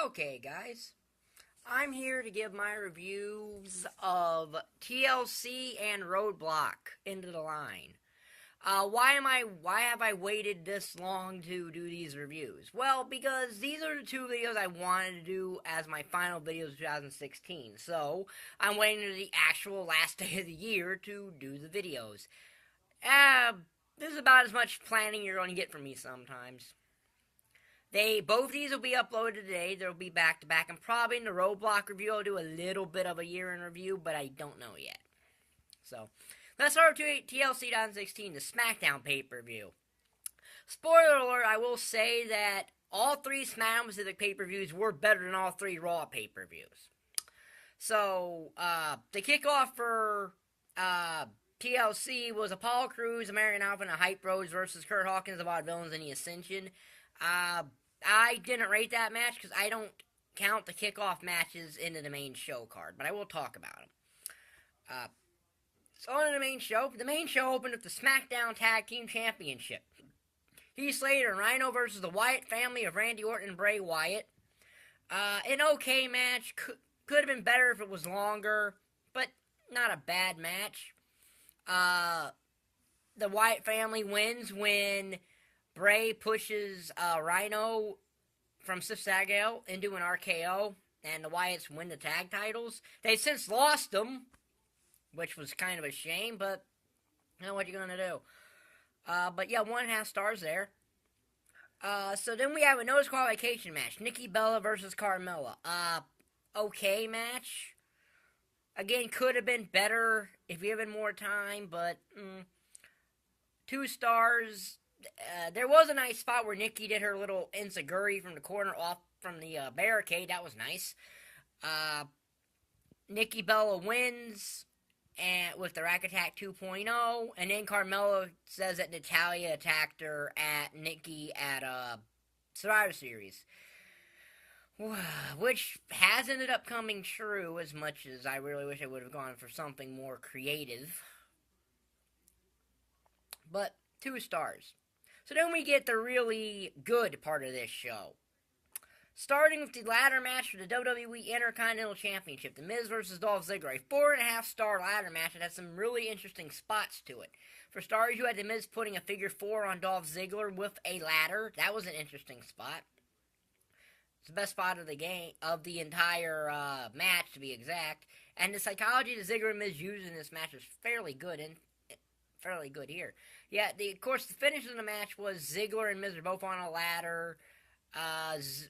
Okay, guys, I'm here to give my reviews of TLC and Roadblock Into the Line. Why have I waited this long to do these reviews? Well, because these are the two videos I wanted to do as my final videos of 2016. So, I'm waiting to the actual last day of the year to do the videos. This is about as much planning you're going to get from me sometimes. Both these will be uploaded today. They'll be back to back. And probably in the Roadblock review, I'll do a little bit of a year in review, but I don't know yet. So, let's start with TLC 2016, the SmackDown pay-per-view. Spoiler alert, I will say that all three SmackDown Pacific pay-per-views were better than all three Raw pay-per-views. So, the kickoff for TLC was Apollo Crews, American Alpha, and the Hype Bros versus Kurt Hawkins, the Vaudevillains, and the Ascension. I didn't rate that match because I don't count the kickoff matches into the main show card, but I will talk about them. So on the main show opened with the SmackDown Tag Team Championship. Heath, Slater, and Rhyno versus the Wyatt family of Randy Orton and Bray Wyatt. An okay match. Could have been better if it was longer, but not a bad match. The Wyatt family wins when Bray pushes Rhyno from Sif-Sagale into an RKO, and the Wyatts win the tag titles. They've since lost them, which was kind of a shame, but you know what you're going to do. But yeah, 1.5 stars there. So then we have a no disqualification match. Nikki Bella versus Carmella. Okay match. Again, could have been better if given more time, but 2 stars. There was a nice spot where Nikki did her little enziguri from the corner off from the barricade. That was nice. Nikki Bella wins with the Rack Attack 2.0, and then Carmella says that Natalya attacked her at Nikki at Survivor Series, which has ended up coming true as much as I really wish I would have gone for something more creative. But 2 stars. So then we get the really good part of this show. Starting with the ladder match for the WWE Intercontinental Championship, The Miz versus Dolph Ziggler. A 4.5 star ladder match that has some really interesting spots to it. For starters, you had The Miz putting a figure 4 on Dolph Ziggler with a ladder. That was an interesting spot. It's the best spot of the game, of the entire match, to be exact. And the psychology that Ziggler and Miz used in this match was fairly good here. Yeah, of course, the finish of the match was Ziggler and Miz are both on a ladder.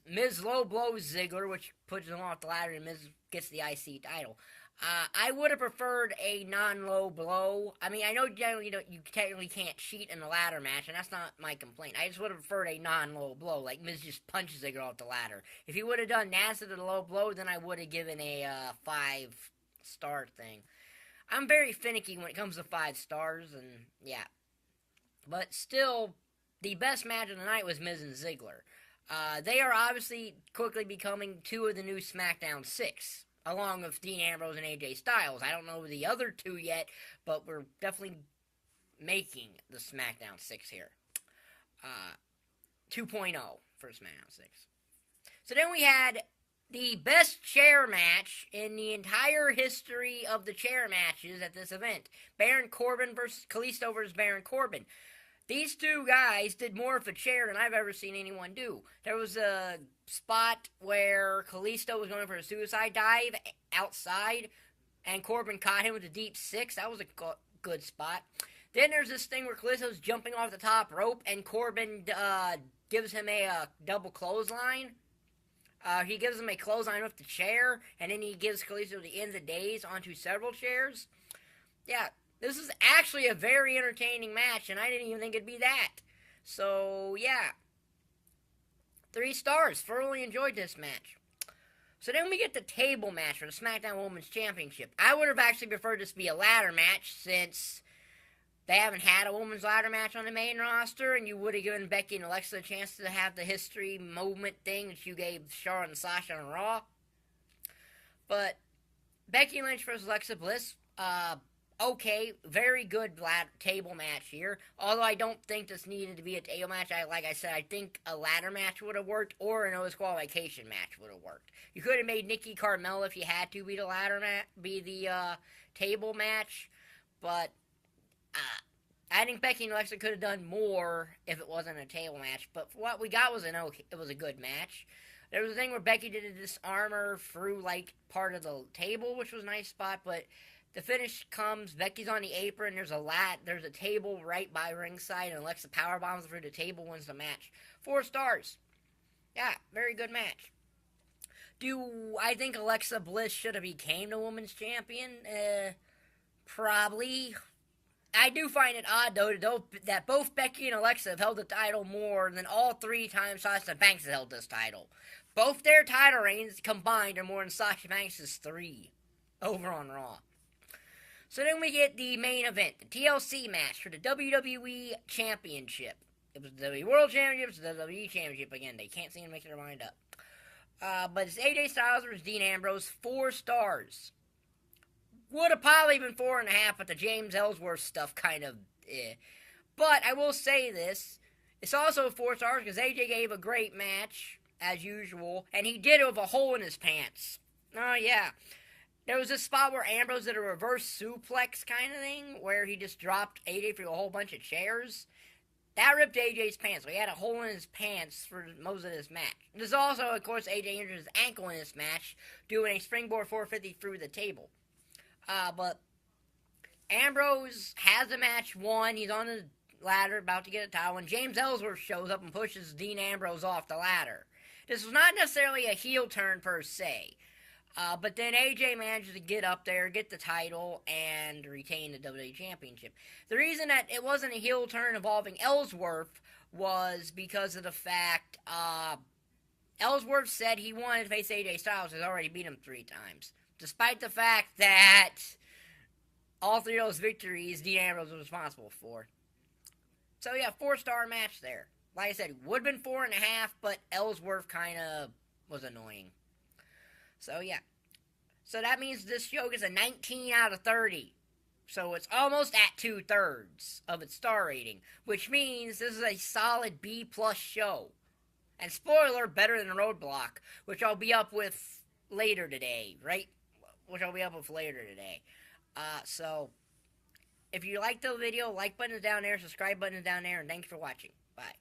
Miz low blows Ziggler, which puts him off the ladder, and Miz gets the IC title. I would have preferred a non-low blow. I mean, I know generally you technically can't cheat in a ladder match, and that's not my complaint. I just would have preferred a non-low blow, like Miz just punches Ziggler off the ladder. If he would have done that instead of the low blow, then I would have given a 5-star thing. I'm very finicky when it comes to 5 stars, and yeah. But still, the best match of the night was Miz and Ziggler. They are obviously quickly becoming 2 of the new SmackDown 6, along with Dean Ambrose and AJ Styles. I don't know the other 2 yet, but we're definitely making the SmackDown 6 here. 2.0 for SmackDown 6. So then we had the best chair match in the entire history of the chair matches at this event. Baron Corbin versus Kalisto versus Baron Corbin. These 2 guys did more of a chair than I've ever seen anyone do. There was a spot where Kalisto was going for a suicide dive outside, and Corbin caught him with a deep 6. That was a good spot. Then there's this thing where Kalisto's jumping off the top rope, and Corbin gives him a double clothesline. He gives him a clothesline with the chair, and then he gives Kalisto the ends of days onto several chairs. Yeah, this is actually a very entertaining match, and I didn't even think it'd be that. So, yeah. 3 stars. Thoroughly enjoyed this match. So then we get the table match for the SmackDown Women's Championship. I would have actually preferred this to be a ladder match, since they haven't had a women's ladder match on the main roster, and you would have given Becky and Alexa a chance to have the history moment thing that you gave Charlotte and Sasha on Raw. But Becky Lynch versus Alexa Bliss, okay, very good table match here. Although I don't think this needed to be a table match. Like I said, I think a ladder match would have worked, or a disqualification match would have worked. You could have made Nikki Carmella if you had to be the table match, but I think Becky and Alexa could have done more if it wasn't a table match. But what we got was it was a good match. There was a thing where Becky did a disarmer through like part of the table, which was a nice spot, but the finish comes, Becky's on the apron, there's a table right by ringside, and Alexa powerbombs through the table, wins the match. 4 stars. Yeah, very good match. Do I think Alexa Bliss should have became the women's champion? Probably. I do find it odd, though, that both Becky and Alexa have held the title more than all 3 times Sasha Banks has held this title. Both their title reigns combined are more than Sasha Banks' 3 over on Raw. So then we get the main event, the TLC match for the WWE Championship. It was the WWE World Championship, it's the WWE Championship again. They can't seem to make their mind up. But it's AJ Styles versus Dean Ambrose, 4 stars. Would have probably been 4.5, but the James Ellsworth stuff kind of But I will say this, it's also 4 stars because AJ gave a great match, as usual, and he did it with a hole in his pants. Oh, yeah. There was this spot where Ambrose did a reverse suplex kind of thing, where he just dropped AJ through a whole bunch of chairs. That ripped AJ's pants, so he had a hole in his pants for most of this match. There's also, of course, AJ injured his ankle in this match, doing a springboard 450 through the table. But Ambrose has the match won. He's on the ladder, about to get a title, when James Ellsworth shows up and pushes Dean Ambrose off the ladder. This was not necessarily a heel turn per se. But then AJ managed to get up there, get the title, and retain the WWE Championship. The reason that it wasn't a heel turn involving Ellsworth was because of the fact Ellsworth said he wanted to face AJ Styles, has already beat him 3 times. Despite the fact that all 3 of those victories Dean Ambrose was responsible for. So yeah, 4-star match there. Like I said, would have been 4.5, but Ellsworth kind of was annoying. So, yeah. So, that means this show gets a 19 out of 30. So, it's almost at 2/3 of its star rating. Which means this is a solid B-plus show. And spoiler, better than Roadblock, which I'll be up with later today, right? So, if you liked the video, like button is down there, subscribe button is down there, and thanks for watching. Bye.